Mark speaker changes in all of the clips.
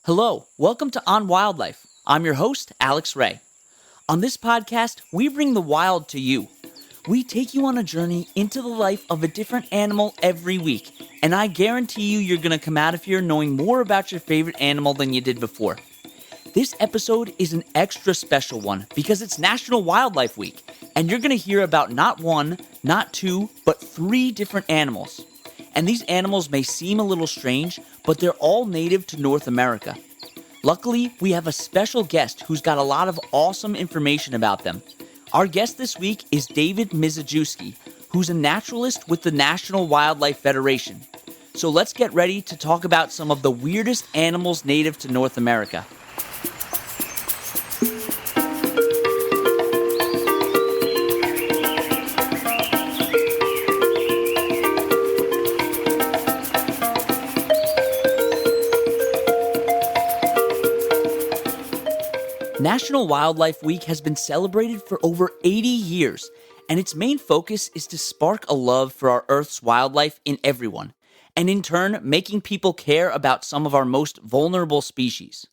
Speaker 1: Hello, welcome to On Wildlife. I'm your host, Alex Ray. On this podcast, we bring the wild to you. We take you on a journey into the life of a different animal every week, and I guarantee you're going to come out of here knowing more about your favorite animal than you did before. This episode is an extra special one because it's National Wildlife Week, and you're going to hear about not one, not two, but three different animals. And these animals may seem a little strange, but they're all native to North America. Luckily, we have a special guest who's got a lot of awesome information about them. Our guest this week is David Mizejewski, who's a naturalist with the National Wildlife Federation. So let's get ready to talk about some of the weirdest animals native to North America. National Wildlife Week has been celebrated for over 80 years, and its main focus is to spark a love for our Earth's wildlife in everyone, and in turn, making people care about some of our most vulnerable species.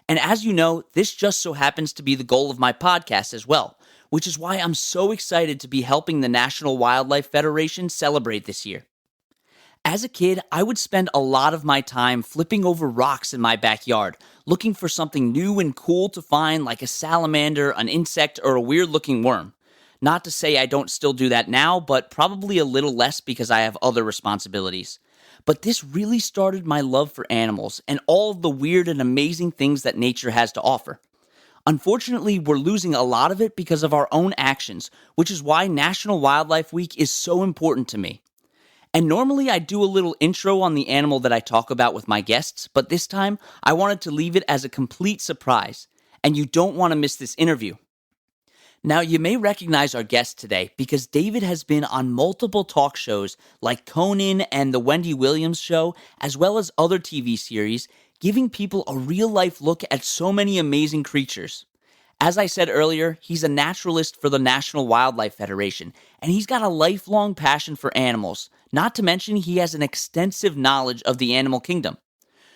Speaker 1: And as you know, this just so happens to be the goal of my podcast as well, which is why I'm so excited to be helping the National Wildlife Federation celebrate this year. As a kid, I would spend a lot of my time flipping over rocks in my backyard, looking for something new and cool to find, like a salamander, an insect, or a weird-looking worm. Not to say I don't still do that now, but probably a little less because I have other responsibilities. But this really started my love for animals and all of the weird and amazing things that nature has to offer. Unfortunately, we're losing a lot of it because of our own actions, which is why National Wildlife Week is so important to me. And normally I do a little intro on the animal that I talk about with my guests, but this time I wanted to leave it as a complete surprise, and you don't want to miss this interview. Now, you may recognize our guest today because David has been on multiple talk shows like Conan and The Wendy Williams Show, as well as other TV series, giving people a real-life look at so many amazing creatures. As I said earlier, he's a naturalist for the National Wildlife Federation, and he's got a lifelong passion for animals. Not to mention, he has an extensive knowledge of the animal kingdom.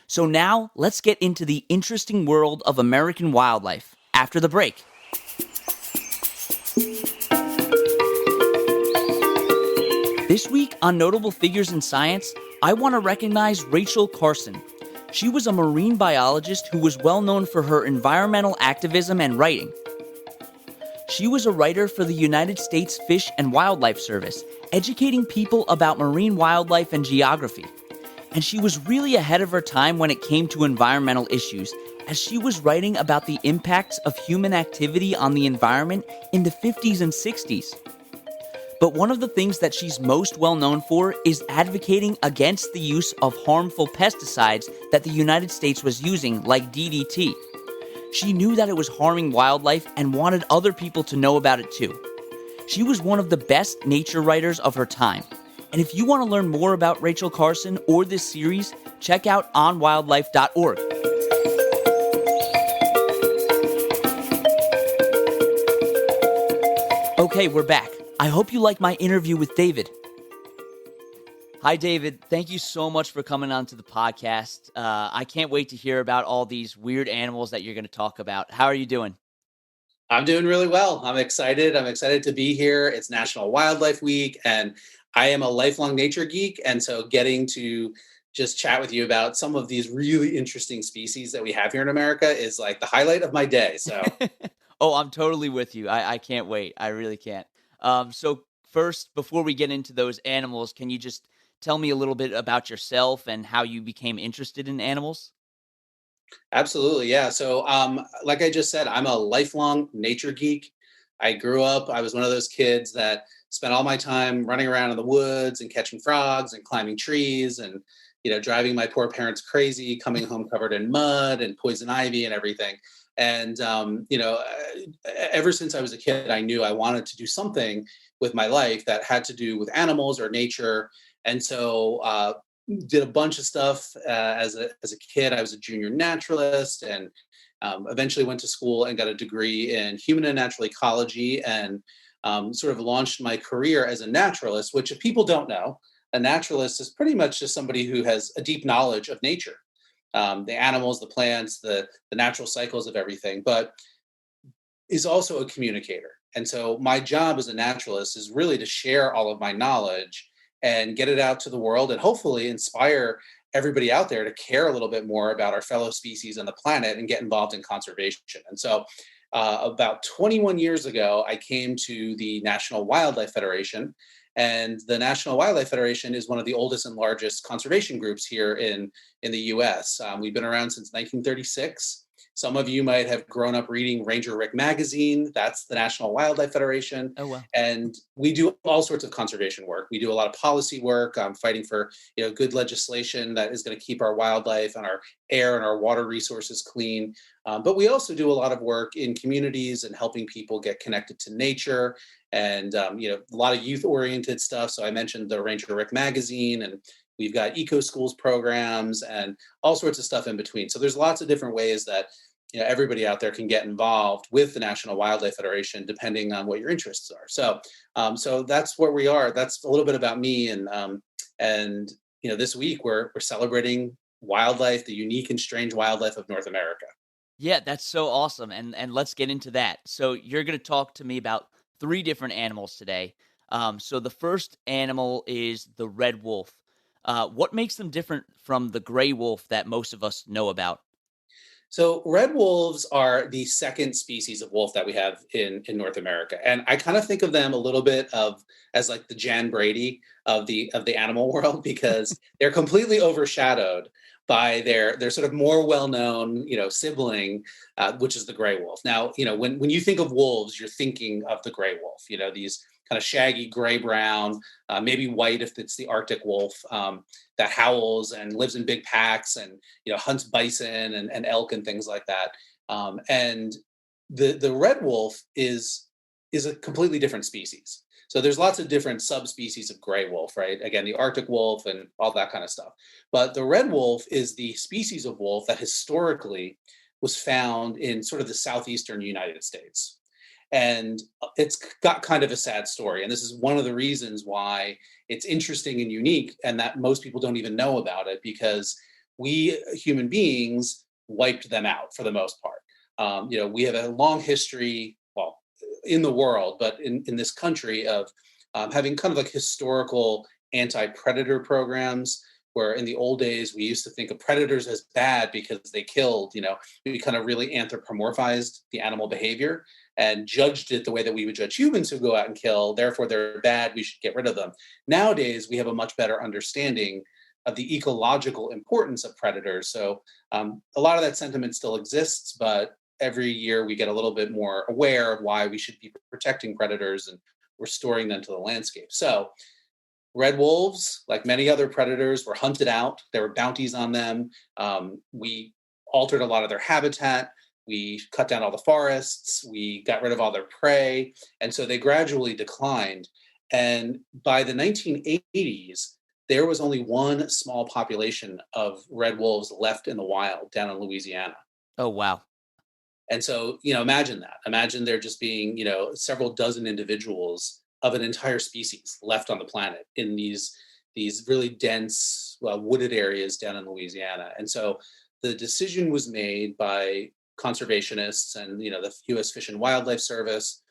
Speaker 1: So now, let's get into the interesting world of American wildlife after the break. This week on Notable Figures in Science, I want to recognize Rachel Carson. She was a marine biologist who was well known for her environmental activism and writing. She was a writer for the United States Fish and Wildlife Service, educating people about marine wildlife and geography. And she was really ahead of her time when it came to environmental issues, as she was writing about the impacts of human activity on the environment in the 50s and 60s. But one of the things that she's most well known for is advocating against the use of harmful pesticides that the United States was using, like DDT. She knew that it was harming wildlife and wanted other people to know about it too. She was one of the best nature writers of her time. And if you want to learn more about Rachel Carson or this series, check out onwildlife.org. Okay, we're back. I hope you like my interview with David. Hi, David. Thank you so much for coming on to the podcast. I can't wait to hear about all these weird animals that you're going to talk about. How are you doing?
Speaker 2: I'm doing really well. I'm excited. I'm excited to be here. It's National Wildlife Week, and I am a lifelong nature geek. And so getting to just chat with you about some of these really interesting species that we have here in America is like the highlight of my day. So,
Speaker 1: Oh, I'm totally with you. I can't wait. I really can't. So first, before we get into those animals, can you just tell me a little bit about yourself and how you became interested in animals?
Speaker 2: absolutely. Yeah. So, like I just said, I'm a lifelong nature geek. I grew up, I was one of those kids that spent all my time running around in the woods and catching frogs and climbing trees and, driving my poor parents crazy, coming home covered in mud and poison ivy and everything. And, ever since I was a kid, I knew I wanted to do something with my life that had to do with animals or nature. And so, did a bunch of stuff as a kid. I was a junior naturalist and eventually went to school and got a degree in human and natural ecology and sort of launched my career as a naturalist, which if people don't know, a naturalist is pretty much just somebody who has a deep knowledge of nature. the animals, the plants, the natural cycles of everything, but is also a communicator. And so my job as a naturalist is really to share all of my knowledge and get it out to the world and hopefully inspire everybody out there to care a little bit more about our fellow species and the planet and get involved in conservation. And so about 21 years ago, I came to the National Wildlife Federation. And the National Wildlife Federation is one of the oldest and largest conservation groups here in the US. We've been around since 1936. Some of you might have grown up reading Ranger Rick magazine. That's the National Wildlife Federation.
Speaker 1: Oh, well.
Speaker 2: And we do all sorts of conservation work. We do a lot of policy work, fighting for good legislation that is going to keep our wildlife and our air and our water resources clean. But we also do a lot of work in communities and helping people get connected to nature and a lot of youth-oriented stuff. So I mentioned the Ranger Rick magazine, and we've got eco schools programs and all sorts of stuff in between. So there's lots of different ways that everybody out there can get involved with the National Wildlife Federation, depending on what your interests are. So that's where we are. That's a little bit about me, and this week we're celebrating wildlife, the unique and strange wildlife of North America.
Speaker 1: Yeah, that's so awesome. And let's get into that. So you're going to talk to me about three different animals today. So the first animal is the red wolf. What makes them different from the gray wolf that most of us know about?
Speaker 2: So red wolves are the second species of wolf that we have in North America. And I kind of think of them a little bit of as like the Jan Brady of the animal world, because they're completely overshadowed by their sort of more well-known, sibling, which is the gray wolf. Now, when you think of wolves, you're thinking of the gray wolf, these kind of shaggy gray brown, maybe white if it's the Arctic wolf, that howls and lives in big packs and hunts bison and elk and things like that. And the red wolf is a completely different species. So there's lots of different subspecies of gray wolf, right? Again, the Arctic wolf and all that kind of stuff. But the red wolf is the species of wolf that historically was found in sort of the southeastern United States. And it's got kind of a sad story. And this is one of the reasons why it's interesting and unique, and that most people don't even know about it, because we human beings wiped them out for the most part. We have a long history, well, in the world, but in this country of having kind of like historical anti-predator programs, where in the old days we used to think of predators as bad because they killed. We kind of really anthropomorphized the animal behavior and judged it the way that we would judge humans who go out and kill. Therefore, they're bad. We should get rid of them. Nowadays, we have a much better understanding of the ecological importance of predators. So a lot of that sentiment still exists, but every year we get a little bit more aware of why we should be protecting predators and restoring them to the landscape. So red wolves, like many other predators, were hunted out. There were bounties on them. We altered a lot of their habitat. We cut down all the forests. We got rid of all their prey. And so they gradually declined. And by the 1980s, there was only one small population of red wolves left in the wild down in Louisiana.
Speaker 1: Oh, wow.
Speaker 2: And so, imagine that. Imagine there just being, several dozen individuals of an entire species left on the planet in these really dense, wooded areas down in Louisiana. And so the decision was made by conservationists and, the U.S. Fish and Wildlife Service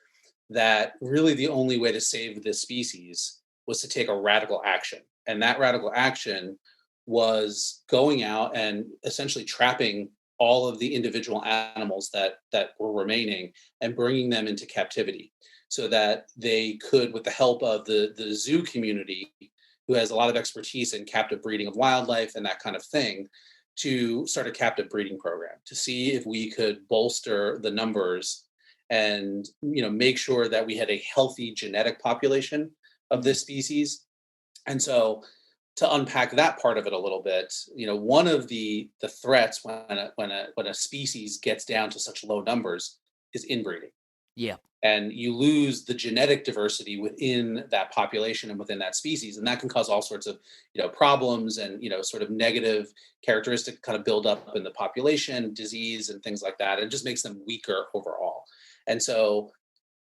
Speaker 2: that really the only way to save this species was to take a radical action. And that radical action was going out and essentially trapping all of the individual animals that were remaining and bringing them into captivity, so that they could, with the help of the zoo community, who has a lot of expertise in captive breeding of wildlife and that kind of thing, to start a captive breeding program to see if we could bolster the numbers and make sure that we had a healthy genetic population of this species. And so, to unpack that part of it a little bit, one of the threats when a species gets down to such low numbers is inbreeding.
Speaker 1: Yeah.
Speaker 2: And you lose the genetic diversity within that population and within that species, and that can cause all sorts of problems and sort of negative characteristic kind of build up in the population, disease and things like that. It just makes them weaker overall. And so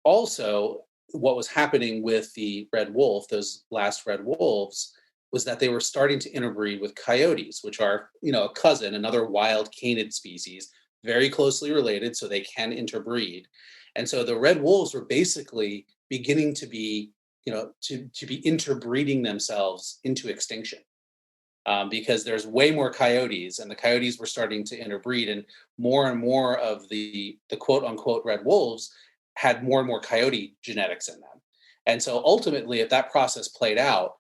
Speaker 2: also what was happening with the red wolf, those last red wolves, was that they were starting to interbreed with coyotes, which are, a cousin, another wild canid species, very closely related, so they can interbreed. And so the red wolves were basically beginning to be, to be interbreeding themselves into extinction, because there's way more coyotes, and the coyotes were starting to interbreed, and more of the quote unquote red wolves had more and more coyote genetics in them. And so ultimately, if that process played out,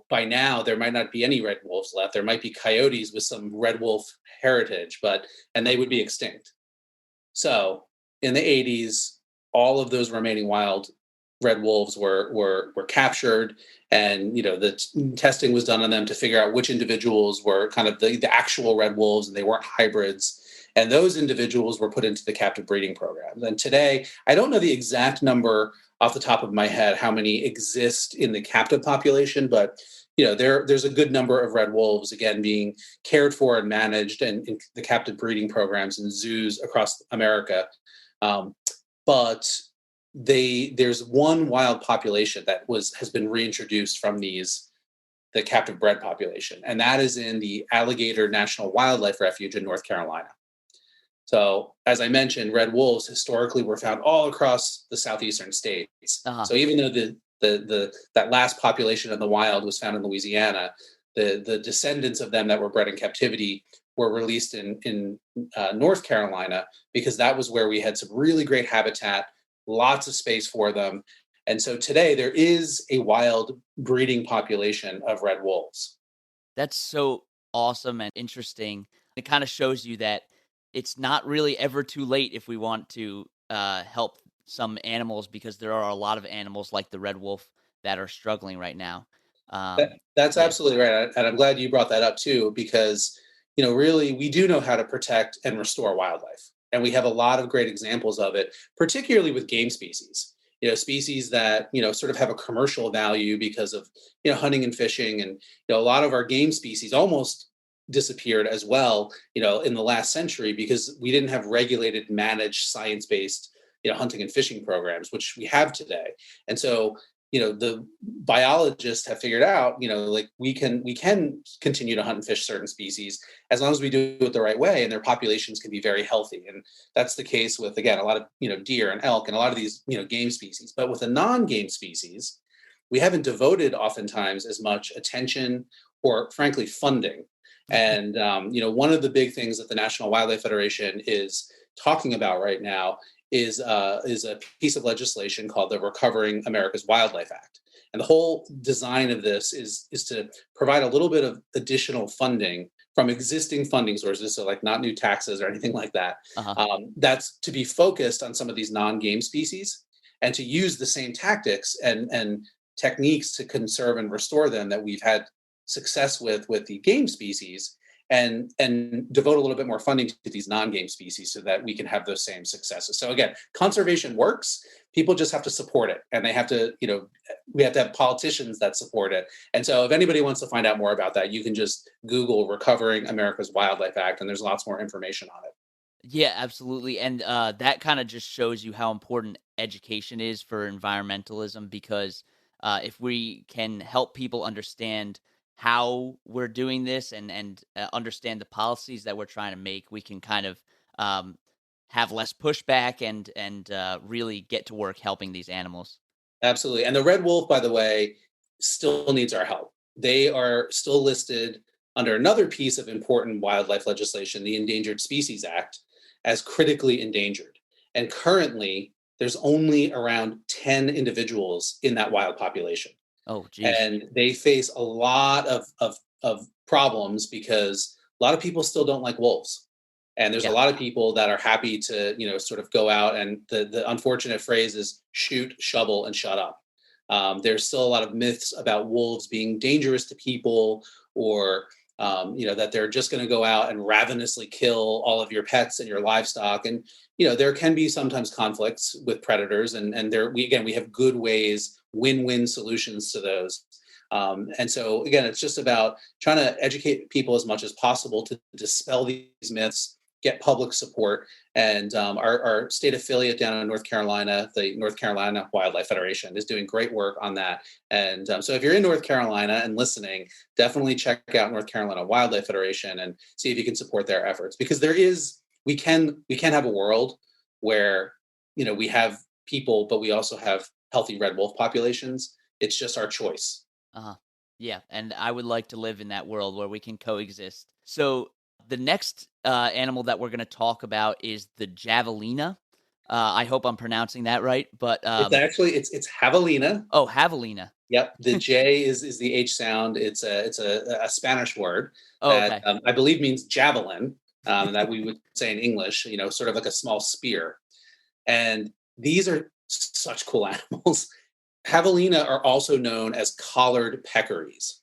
Speaker 2: by now there might not be any red wolves left. There might be coyotes with some red wolf heritage, and they would be extinct. So in the 80s, all of those remaining wild red wolves were captured, and the testing was done on them to figure out which individuals were kind of the actual red wolves and they weren't hybrids. And those individuals were put into the captive breeding programs. And today, I don't know the exact number off the top of my head how many exist in the captive population, but there's a good number of red wolves, again, being cared for and managed and in the captive breeding programs and zoos across America. But there's one wild population that has been reintroduced from the captive bred population, and that is in the Alligator National Wildlife Refuge in North Carolina. So, as I mentioned, red wolves historically were found all across the southeastern states. So even though that last population in the wild was found in Louisiana, the descendants of them that were bred in captivity were released in North Carolina, because that was where we had some really great habitat, lots of space for them. And so today there is a wild breeding population of red wolves.
Speaker 1: That's so awesome and interesting. It kind of shows you that it's not really ever too late if we want to help some animals, because there are a lot of animals like the red wolf that are struggling right now.
Speaker 2: That's
Speaker 1: Yeah.
Speaker 2: absolutely right. And I'm glad you brought that up too, because, really we do know how to protect and restore wildlife. And we have a lot of great examples of it, particularly with game species, species that, sort of have a commercial value because of, hunting and fishing. And, a lot of our game species almost disappeared as well, in the last century, because we didn't have regulated, managed, science-based, hunting and fishing programs, which we have today. And so, the biologists have figured out, like we can continue to hunt and fish certain species as long as we do it the right way, and their populations can be very healthy. And that's the case with, again, a lot of, deer and elk and a lot of these, game species. But with a non-game species, we haven't devoted oftentimes as much attention or frankly funding. And, one of the big things that the National Wildlife Federation is talking about right now is a piece of legislation called the Recovering America's Wildlife Act. And the whole design of this is to provide a little bit of additional funding from existing funding sources, so like not new taxes or anything like that. That's to be focused on some of these non-game species, and to use the same tactics and techniques to conserve and restore them that we've had success with the game species, and devote a little bit more funding to these non-game species so that we can have those same successes. So again, conservation works. People just have to support it, and they have to, we have to have politicians that support it. And so if anybody wants to find out more about that, you can just Google Recovering America's Wildlife Act, and there's lots more information on it.
Speaker 1: Yeah, absolutely. And that kind of just shows you how important education is for environmentalism, because if we can help people understand how we're doing this, and understand the policies that we're trying to make, we can kind of have less pushback and really get to work helping these animals.
Speaker 2: Absolutely. And the red wolf, by the way, still needs our help. They are still listed under another piece of important wildlife legislation, the Endangered Species Act, as critically endangered. And currently, there's only around 10 individuals in that wild population.
Speaker 1: Oh, geez.
Speaker 2: And they face a lot of problems, because a lot of people still don't like wolves. And there's a
Speaker 1: Yeah.
Speaker 2: lot of people that are happy to, sort of go out, and the unfortunate phrase is shoot, shovel, and shut up. There's still a lot of myths about wolves being dangerous to people, or that they're just going to go out and ravenously kill all of your pets and your livestock. And there can be sometimes conflicts with predators, and we have good ways, win-win solutions to those. And so again, it's just about trying to educate people as much as possible to dispel these myths, get public support. And our state affiliate down in North Carolina, the North Carolina Wildlife Federation, is doing great work on that. And so if you're in North Carolina and listening, definitely check out North Carolina Wildlife Federation and see if you can support their efforts, because we can have a world where, we have people, but we also have healthy red wolf populations. It's just our choice.
Speaker 1: Uh-huh. Yeah, and I would like to live in that world where we can coexist. So the next animal that we're going to talk about is the javelina. I hope I'm pronouncing that right, but
Speaker 2: It's javelina.
Speaker 1: oh, javelina.
Speaker 2: Yep, the J is the H sound. It's a Spanish word
Speaker 1: Oh,
Speaker 2: that
Speaker 1: okay.
Speaker 2: I believe means javelin, that we would say in English. Sort of like a small spear. And these are such cool animals. Javelina are also known as collared peccaries.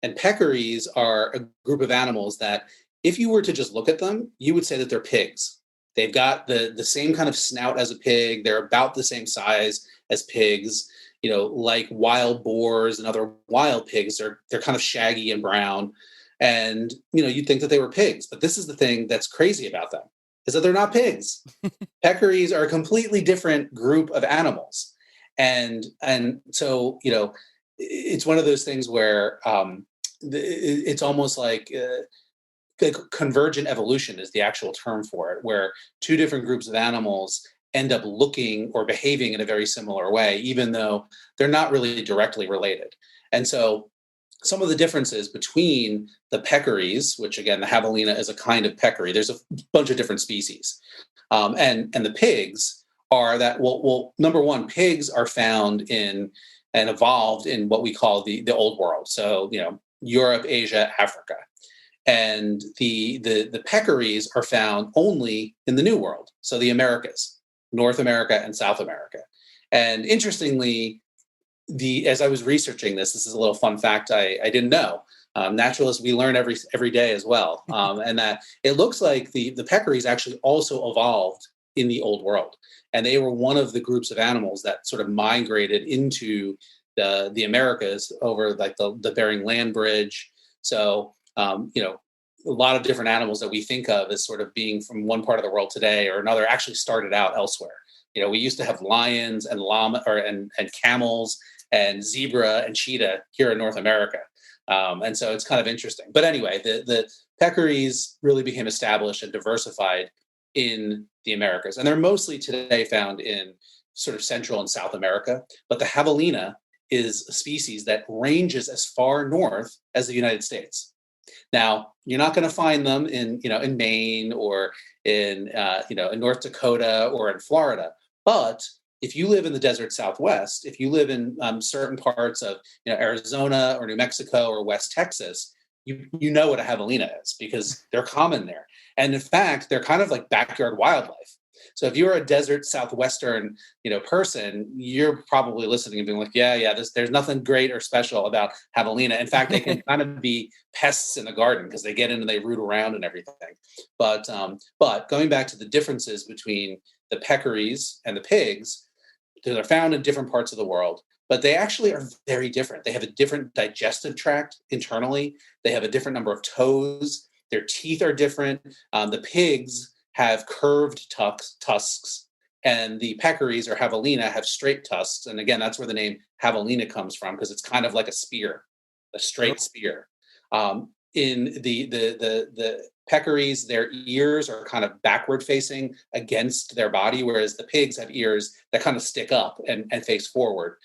Speaker 2: And peccaries are a group of animals that, if you were to just look at them, you would say that they're pigs. They've got the same kind of snout as a pig. They're about the same size as pigs. Like wild boars and other wild pigs, they're kind of shaggy and brown. And you'd think that they were pigs, but this is the thing that's crazy about them, is that they're not pigs. Peccaries are a completely different group of animals. And so it's one of those things where it's almost like convergent evolution is the actual term for it, where two different groups of animals end up looking or behaving in a very similar way, even though they're not really directly related. And so some of the differences between the peccaries, which again, the javelina is a kind of peccary, there's a bunch of different species, and the pigs are that, well, number one, pigs are found in and evolved in what we call the old world. So, Europe, Asia, Africa. And the peccaries are found only in the New World. So the Americas, North America and South America. And interestingly, as I was researching this is a little fun fact I didn't know. Naturalists, we learn every day as well, and that it looks like the peccaries actually also evolved in the old world, and they were one of the groups of animals that sort of migrated into the Americas over like the Bering Land Bridge. So a lot of different animals that we think of as sort of being from one part of the world today or another actually started out elsewhere. We used to have lions and llama and camels and zebra and cheetah here in North America. And so it's kind of interesting. But anyway, the peccaries really became established and diversified in the Americas. And they're mostly today found in sort of Central and South America. But the javelina is a species that ranges as far north as the United States. Now, you're not going to find them in Maine or in North Dakota or in Florida. But if you live in the desert Southwest, if you live in certain parts of Arizona or New Mexico or West Texas, you know what a javelina is because they're common there. And in fact, they're kind of like backyard wildlife. So if you're a desert Southwestern person, you're probably listening and being like, yeah, there's nothing great or special about javelina. In fact, they can kind of be pests in the garden because they get in and they root around and everything. But going back to the differences between the peccaries and the pigs, they're found in different parts of the world, but they actually are very different. They have a different digestive tract internally. They have a different number of toes. Their teeth are different. The pigs have curved tusks, and the peccaries or javelina have straight tusks. And again, that's where the name javelina comes from, because it's kind of like a spear, a straight spear. In the peccaries, their ears are kind of backward facing against their body, whereas the pigs have ears that kind of stick up and face forward.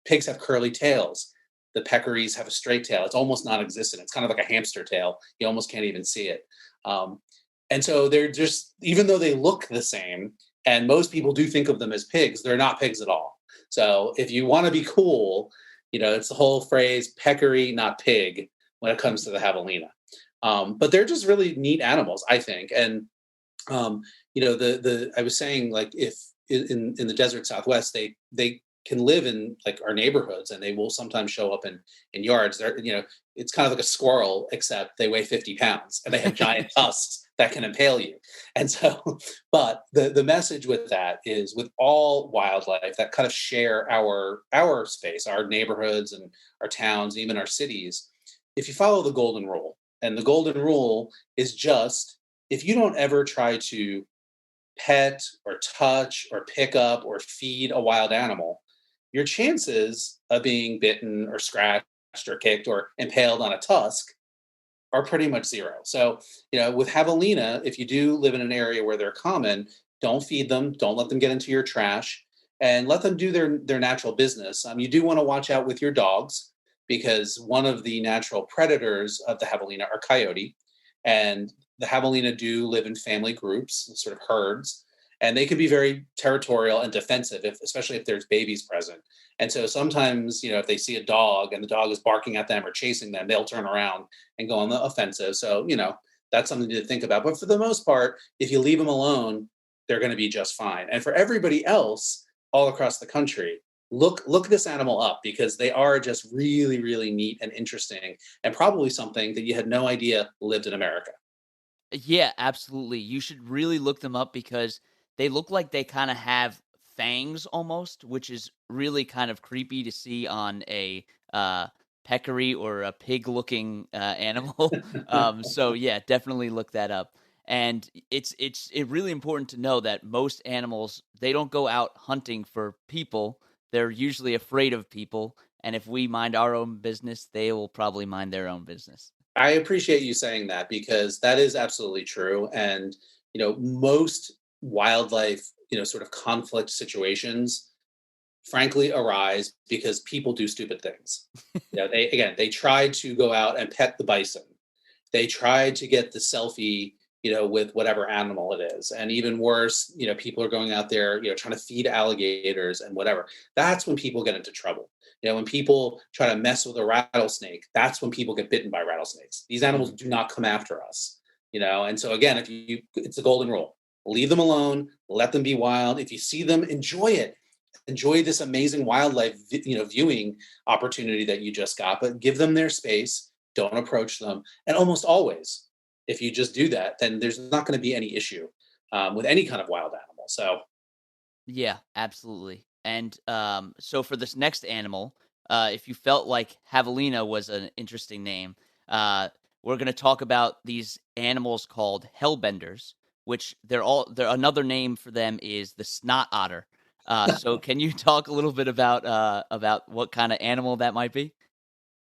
Speaker 2: Pigs have curly tails. The peccaries have a straight tail. It's almost non-existent. It's kind of like a hamster tail. You almost can't even see it. And so they're just, even though they look the same, and most people do think of them as pigs, they're not pigs at all. So if you want to be cool, it's the whole phrase peccary, not pig, when it comes to the javelina. But they're just really neat animals, I think. And I was saying, like, if in the desert Southwest, they can live in like our neighborhoods, and they will sometimes show up in yards. They're, it's kind of like a squirrel, except they weigh 50 pounds and they have giant tusks that can impale you. And so, but the message with that is, with all wildlife that kind of share our space, our neighborhoods and our towns, even our cities, if you follow the golden rule, and the golden rule is just if you don't ever try to pet or touch or pick up or feed a wild animal, your chances of being bitten or scratched or kicked or impaled on a tusk are pretty much zero. So, with javelina, if you do live in an area where they're common, don't feed them, don't let them get into your trash, and let them do their natural business. You do want to watch out with your dogs because one of the natural predators of the javelina are coyote, and the javelina do live in family groups, sort of herds, and they can be very territorial and defensive, especially if there's babies present. And so sometimes, if they see a dog and the dog is barking at them or chasing them, they'll turn around and go on the offensive. So, that's something to think about. But for the most part, if you leave them alone, they're going to be just fine. And for everybody else all across the country, look this animal up because they are just really, really neat and interesting and probably something that you had no idea lived in America.
Speaker 1: Yeah, absolutely. You should really look them up because they look like they kind of have fangs almost, which is really kind of creepy to see on a peccary or a pig-looking animal. So yeah, definitely look that up. And it's really important to know that most animals, they don't go out hunting for people. They're usually afraid of people, and if we mind our own business, they will probably mind their own business.
Speaker 2: I appreciate you saying that because that is absolutely true. And, most wildlife, sort of conflict situations, frankly, arise because people do stupid things. They tried to go out and pet the bison. They tried to get the selfie, with whatever animal it is. And even worse, people are going out there, trying to feed alligators and whatever. That's when people get into trouble. When people try to mess with a rattlesnake, that's when people get bitten by rattlesnakes. These animals
Speaker 1: Mhm.
Speaker 2: do not come after us, and so again, it's a golden rule. Leave them alone, let them be wild. If you see them, enjoy it. Enjoy this amazing wildlife, viewing opportunity that you just got, but give them their space. Don't approach them. And almost always, if you just do that, then there's not going to be any issue with any kind of wild animal. So,
Speaker 1: Yeah, absolutely. And so for this next animal, if you felt like javelina was an interesting name, we're going to talk about these animals called hellbenders, which they're another name for them is the snot otter. So can you talk a little bit about what kind of animal that might be?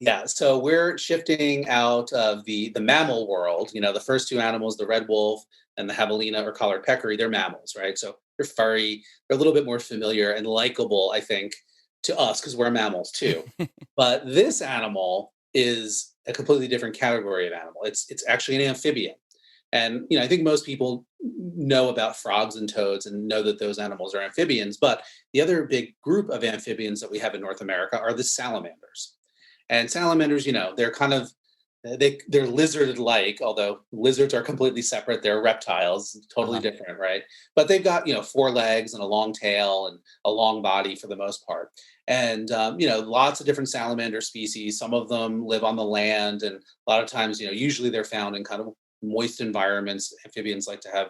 Speaker 2: yeah, so we're shifting out of the mammal world. The first two animals, the red wolf and the javelina or collared peccary, they're mammals, right? So they're furry, they're a little bit more familiar and likable, I think, to us because we're mammals too. But this animal is a completely different category of animal. It's actually an amphibian. And I think most people know about frogs and toads and know that those animals are amphibians. But the other big group of amphibians that we have in North America are the salamanders. And salamanders, they're kind of they're lizard-like, although lizards are completely separate. They're reptiles, totally
Speaker 1: Uh-huh.
Speaker 2: different, right? But they've got four legs and a long tail and a long body for the most part. And lots of different salamander species. Some of them live on the land, and a lot of times, usually they're found in kind of moist environments. Amphibians like to have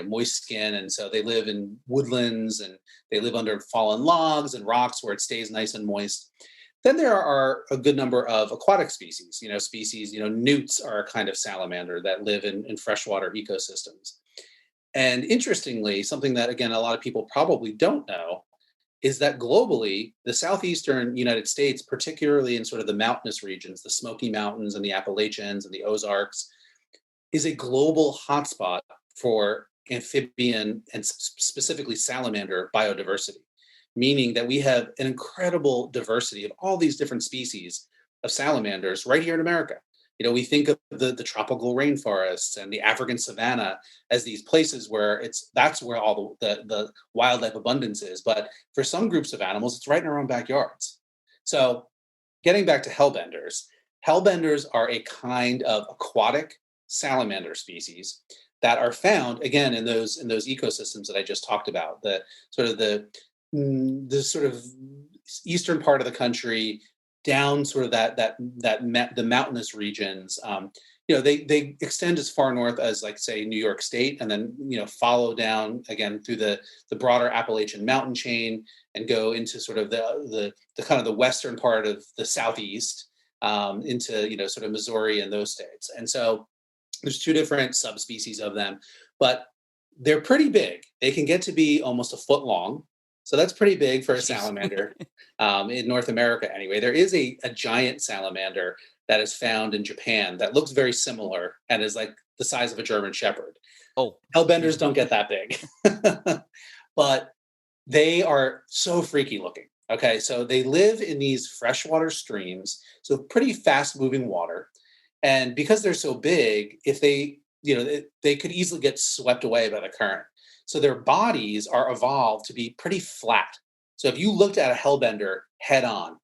Speaker 2: moist skin, and so they live in woodlands and they live under fallen logs and rocks where it stays nice and moist. Then there are a good number of aquatic species. Newts are a kind of salamander that live in freshwater ecosystems. And interestingly, something that, again, a lot of people probably don't know is that globally, the southeastern United States, particularly in sort of the mountainous regions, the Smoky Mountains and the Appalachians and the Ozarks, is a global hotspot for amphibian and specifically salamander biodiversity, meaning that we have an incredible diversity of all these different species of salamanders right here in America. We think of the tropical rainforests and the African savanna as these places where that's where all the wildlife abundance is. But for some groups of animals, it's right in our own backyards. So getting back to hellbenders, hellbenders are a kind of aquatic salamander species that are found again in those ecosystems that I just talked about. The sort of the sort of eastern part of the country, down sort of the mountainous regions. They extend as far north as, like, say, New York State, and then follow down again through the broader Appalachian mountain chain and go into sort of the kind of the western part of the southeast, into sort of Missouri and those states. And so There's two different subspecies of them, but they're pretty big. They can get to be almost a foot long. So that's pretty big for a
Speaker 1: Jeez.
Speaker 2: salamander in North America, anyway. There is a giant salamander that is found in Japan that looks very similar and is like the size of a German Shepherd.
Speaker 1: Oh,
Speaker 2: Hellbenders don't get that big, but they are so freaky looking. Okay, so they live in these freshwater streams, so pretty fast moving water. And because they're so big, if they, they could easily get swept away by the current. So their bodies are evolved to be pretty flat. So if you looked at a hellbender head on,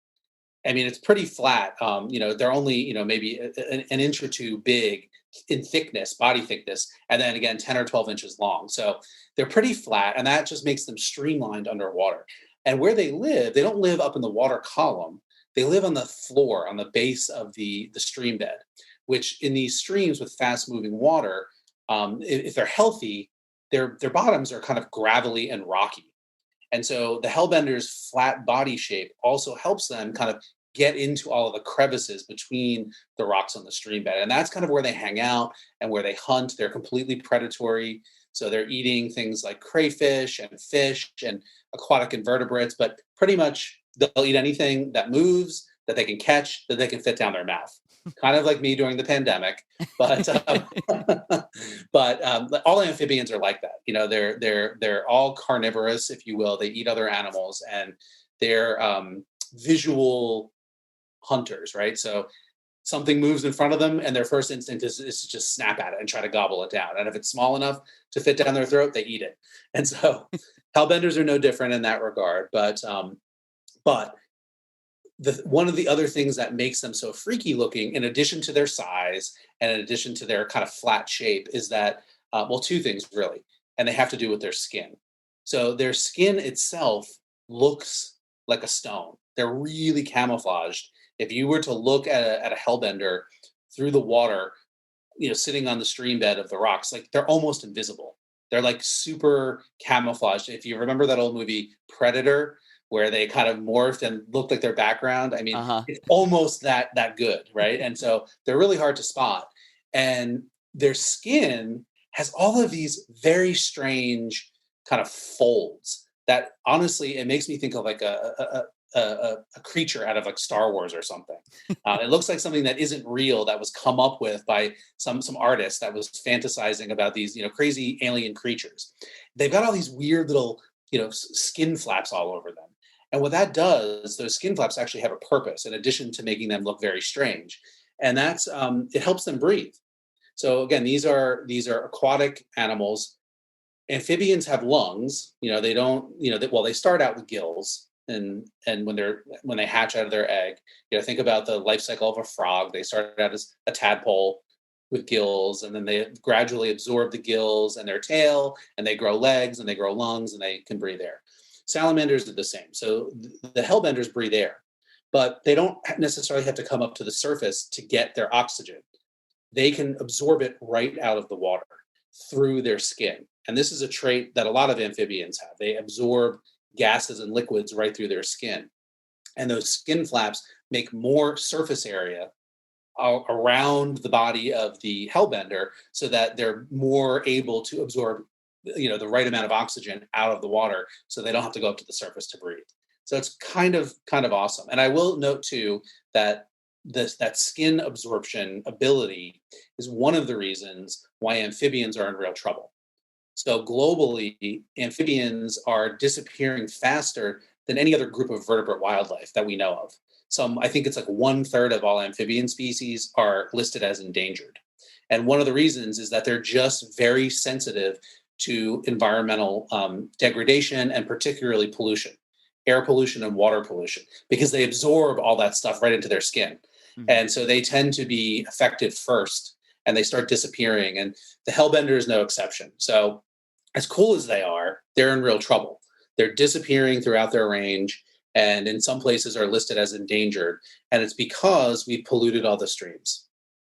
Speaker 2: I mean, it's pretty flat. They're only, maybe an inch or two big in thickness, body thickness, and then again, 10 or 12 inches long. So they're pretty flat, and that just makes them streamlined underwater. And where they live, they don't live up in the water column. They live on the floor, on the base of the stream bed, which in these streams with fast moving water, if they're healthy, their bottoms are kind of gravelly and rocky. And so the hellbender's flat body shape also helps them kind of get into all of the crevices between the rocks on the stream bed. And that's kind of where they hang out and where they hunt. They're completely predatory. So they're eating things like crayfish and fish and aquatic invertebrates, but pretty much they'll eat anything that moves, that they can catch, that they can fit down their mouth. Kind of like me during the pandemic, but all amphibians are like that. They're all carnivorous, if you will. They eat other animals, and they're visual hunters, right? So something moves in front of them, and their first instinct is to just snap at it and try to gobble it down. And if it's small enough to fit down their throat, they eat it. And so hellbenders are no different in that regard. But one of the other things that makes them so freaky looking, in addition to their size and in addition to their kind of flat shape, is that, two things really, and they have to do with their skin. So their skin itself looks like a stone. They're really camouflaged. If you were to look at a hellbender through the water, sitting on the stream bed of the rocks, like they're almost invisible. They're like super camouflaged. If you remember that old movie Predator, where they kind of morphed and looked like their background. I mean, It's almost that good, right? And so they're really hard to spot. And their skin has all of these very strange kind of folds that, honestly, it makes me think of like a creature out of like Star Wars or something. It looks like something that isn't real, that was come up with by some artist that was fantasizing about these, crazy alien creatures. They've got all these weird little, skin flaps all over them. And what that does, those skin flaps actually have a purpose in addition to making them look very strange. And that's, it helps them breathe. So again, these are aquatic animals. Amphibians have lungs. They don't, they start out with gills. And when they hatch out of their egg, think about the life cycle of a frog. They start out as a tadpole with gills, and then they gradually absorb the gills and their tail, and they grow legs and they grow lungs, and they can breathe air. Salamanders are the same. So the hellbenders breathe air, but they don't necessarily have to come up to the surface to get their oxygen. They can absorb it right out of the water through their skin. And this is a trait that a lot of amphibians have. They absorb gases and liquids right through their skin. And those skin flaps make more surface area around the body of the hellbender so that they're more able to absorb the right amount of oxygen out of the water, so they don't have to go up to the surface to breathe. So it's kind of awesome. And I will note too that that skin absorption ability is one of the reasons why amphibians are in real trouble. So globally, amphibians are disappearing faster than any other group of vertebrate wildlife that we know of. I think it's like 1/3 of all amphibian species are listed as endangered. And one of the reasons is that they're just very sensitive to environmental degradation, and particularly pollution, air pollution and water pollution, because they absorb all that stuff right into their skin. Mm-hmm. And so they tend to be affected first, and they start disappearing. And the hellbender is no exception. So as cool as they are, they're in real trouble. They're disappearing throughout their range, and in some places are listed as endangered. And it's because we've polluted all the streams.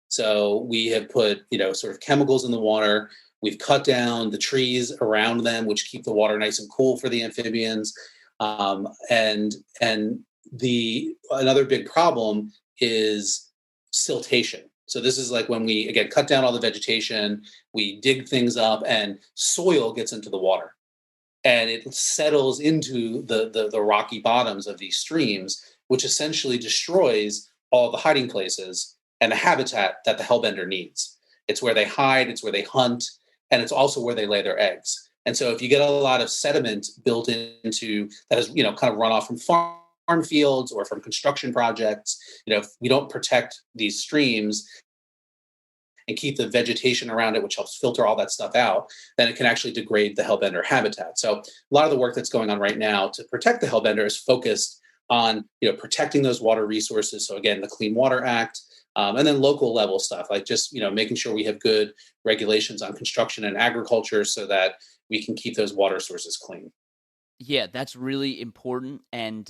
Speaker 2: So we have put, sort of chemicals in the water. We've cut down the trees around them, which keep the water nice and cool for the amphibians. And another big problem is siltation. So this is like when we, again, cut down all the vegetation, we dig things up, and soil gets into the water. And it settles into the rocky bottoms of these streams, which essentially destroys all the hiding places and the habitat that the hellbender needs. It's where they hide, it's where they hunt, and it's also where they lay their eggs. And so if you get a lot of sediment built into that is, kind of runoff from farm fields or from construction projects, if we don't protect these streams and keep the vegetation around it, which helps filter all that stuff out, then it can actually degrade the hellbender habitat. So a lot of the work that's going on right now to protect the hellbender is focused on, protecting those water resources. So again, the Clean Water Act, and then local level stuff, like just, making sure we have good regulations on construction and agriculture so that we can keep those water sources clean.
Speaker 1: Yeah, that's really important, and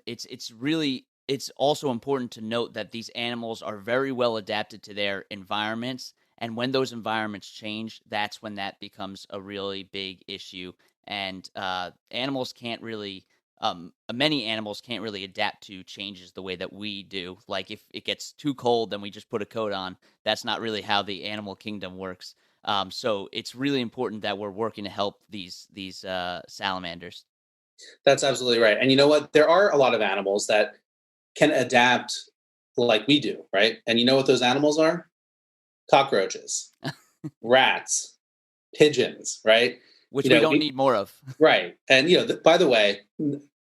Speaker 1: it's also important to note that these animals are very well adapted to their environments, and when those environments change, that's when that becomes a really big issue. And animals can't really, many animals can't really adapt to changes the way that we do. Like if it gets too cold, then we just put a coat on. That's not really how the animal kingdom works. So it's really important that we're working to help these salamanders.
Speaker 2: That's absolutely right. And you know what? There are a lot of animals that can adapt like we do, right? And you know what those animals are? Cockroaches, rats, pigeons, right?
Speaker 1: Which we don't need more of.
Speaker 2: Right. And by the way,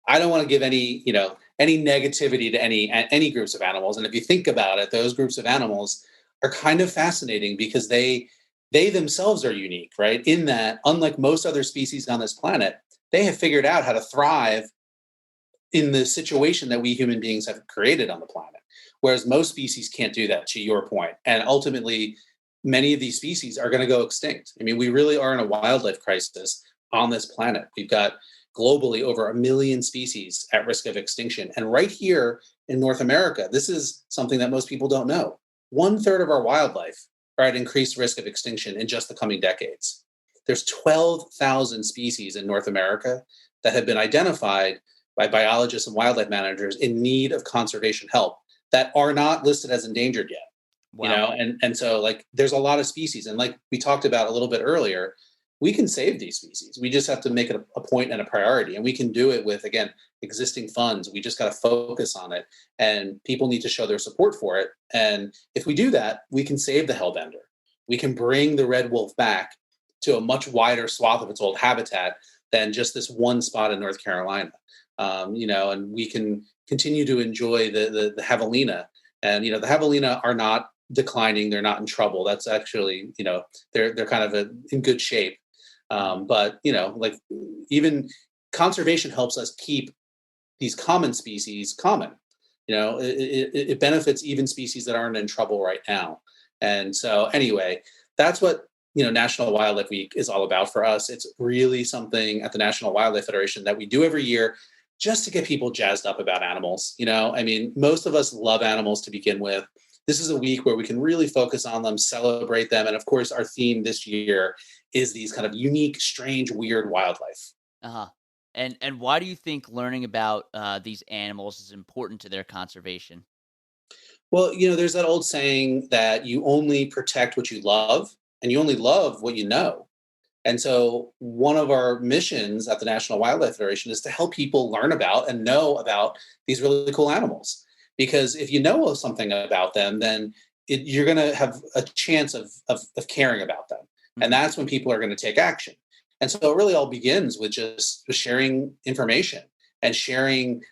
Speaker 2: I don't want to give any negativity to any groups of animals. And if you think about it, those groups of animals are kind of fascinating because they themselves are unique, right? In that, unlike most other species on this planet, they have figured out how to thrive in the situation that we human beings have created on the planet. Whereas most species can't do that, to your point. And ultimately, many of these species are going to go extinct. I mean, we really are in a wildlife crisis on this planet. We've got globally over 1 million species at risk of extinction. And right here in North America, this is something that most people don't know. 1/3 of our wildlife are at increased risk of extinction in just the coming decades. There's 12,000 species in North America that have been identified by biologists and wildlife managers in need of conservation help that are not listed as endangered yet.
Speaker 1: Wow.
Speaker 2: And so like there's a lot of species, and like we talked about a little bit earlier, we can save these species. We just have to make it a point and a priority, and we can do it with, again, existing funds. We just got to focus on it, and people need to show their support for it. And if we do that, we can save the hellbender. We can bring the red wolf back to a much wider swath of its old habitat than just this one spot in North Carolina. And we can continue to enjoy the javelina. And the javelina are not declining; they're not in trouble. That's actually, they're kind of in good shape. But like even conservation helps us keep these common species common. It benefits even species that aren't in trouble right now. And so anyway, that's what National Wildlife Week is all about for us. It's really something at the National Wildlife Federation that we do every year just to get people jazzed up about animals. I mean, most of us love animals to begin with. This is a week where we can really focus on them, celebrate them. And of course, our theme this year is these kind of unique, strange, weird wildlife.
Speaker 1: Uh-huh. And why do you think learning about these animals is important to their conservation?
Speaker 2: Well, there's that old saying that you only protect what you love and you only love what you know. And so one of our missions at the National Wildlife Federation is to help people learn about and know about these really cool animals. Because if you know something about them, then you're going to have a chance of caring about them. And that's when people are going to take action. And so it really all begins with just sharing information and sharing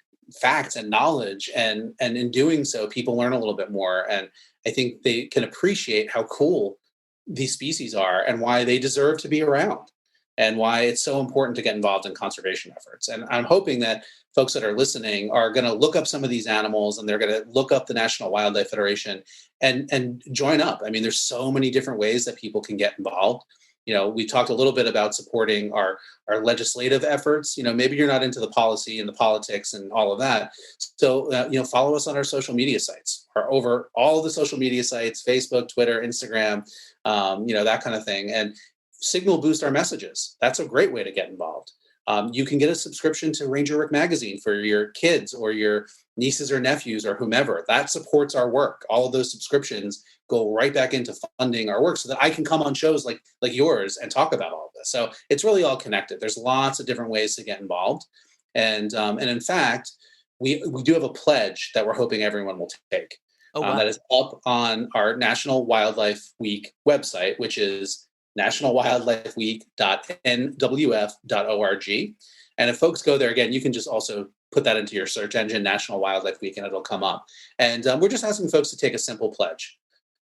Speaker 2: facts and knowledge. And in doing so, people learn a little bit more. And I think they can appreciate how cool these species are and why they deserve to be around and why it's so important to get involved in conservation efforts. And I'm hoping that folks that are listening are going to look up some of these animals, and they're going to look up the National Wildlife Federation and join up. I mean, there's so many different ways that people can get involved. We talked a little bit about supporting our legislative efforts. Maybe you're not into the policy and the politics and all of that. So, follow us on our social media sites, or over all the social media sites, Facebook, Twitter, Instagram, that kind of thing. And signal boost our messages. That's a great way to get involved. You can get a subscription to Ranger Rick magazine for your kids or your nieces or nephews or whomever. That supports our work. All of those subscriptions go right back into funding our work so that I can come on shows like yours and talk about all of this. So it's really all connected. There's lots of different ways to get involved. And in fact, we do have a pledge that we're hoping everyone will take.
Speaker 1: Oh, wow.
Speaker 2: That is up on our National Wildlife Week website, which is nationalwildlifeweek.nwf.org. And if folks go there, again, you can just also put that into your search engine, National Wildlife Week, and it'll come up. And we're just asking folks to take a simple pledge.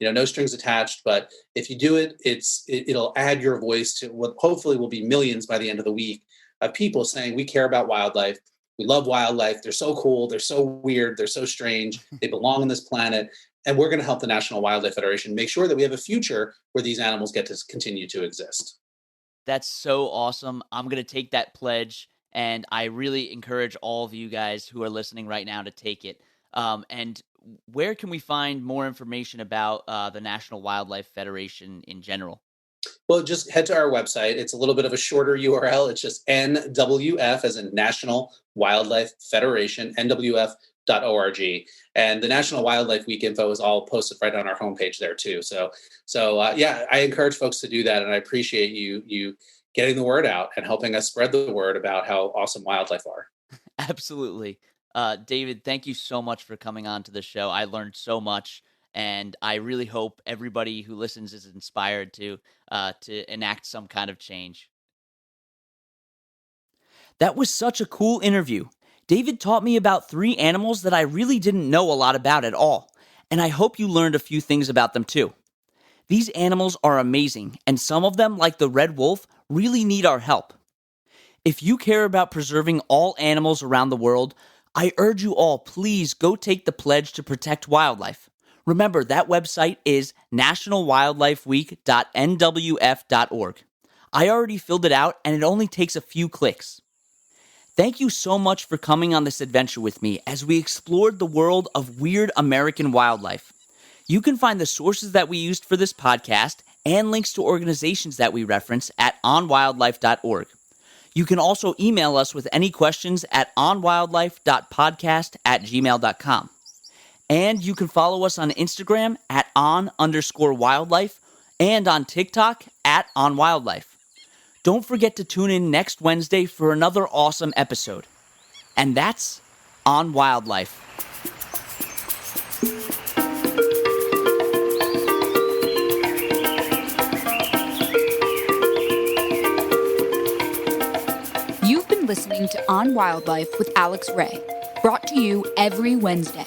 Speaker 2: No strings attached, but if you do it, it'll add your voice to what hopefully will be millions by the end of the week of people saying, we care about wildlife. We love wildlife. They're so cool. They're so weird. They're so strange. They belong on this planet. And we're going to help the National Wildlife Federation make sure that we have a future where these animals get to continue to exist.
Speaker 1: That's so awesome. I'm going to take that pledge, and I really encourage all of you guys who are listening right now to take it. And where can we find more information about the National Wildlife Federation in general?
Speaker 2: Well, just head to our website. It's a little bit of a shorter URL. It's just NWF, as in National Wildlife Federation, NWF.org. And the National Wildlife Week info is all posted right on our homepage there too. So yeah, I encourage folks to do that. And I appreciate you getting the word out and helping us spread the word about how awesome wildlife are.
Speaker 1: Absolutely. David, thank you so much for coming on to the show. I learned so much, and I really hope everybody who listens is inspired to enact some kind of change. That was such a cool interview. David taught me about 3 animals that I really didn't know a lot about at all, and I hope you learned a few things about them too. These animals are amazing, and some of them, like the red wolf, really need our help. If you care about preserving all animals around the world, I urge you all, please go take the pledge to protect wildlife. Remember, that website is nationalwildlifeweek.nwf.org. I already filled it out, and it only takes a few clicks. Thank you so much for coming on this adventure with me as we explored the world of weird American wildlife. You can find the sources that we used for this podcast and links to organizations that we reference at onwildlife.org. You can also email us with any questions at onwildlife.podcast@gmail.com. And you can follow us on Instagram at @on_wildlife and on TikTok at @onwildlife. Don't forget to tune in next Wednesday for another awesome episode. And that's On Wildlife.
Speaker 3: You've been listening to On Wildlife with Alex Ray, brought to you every Wednesday.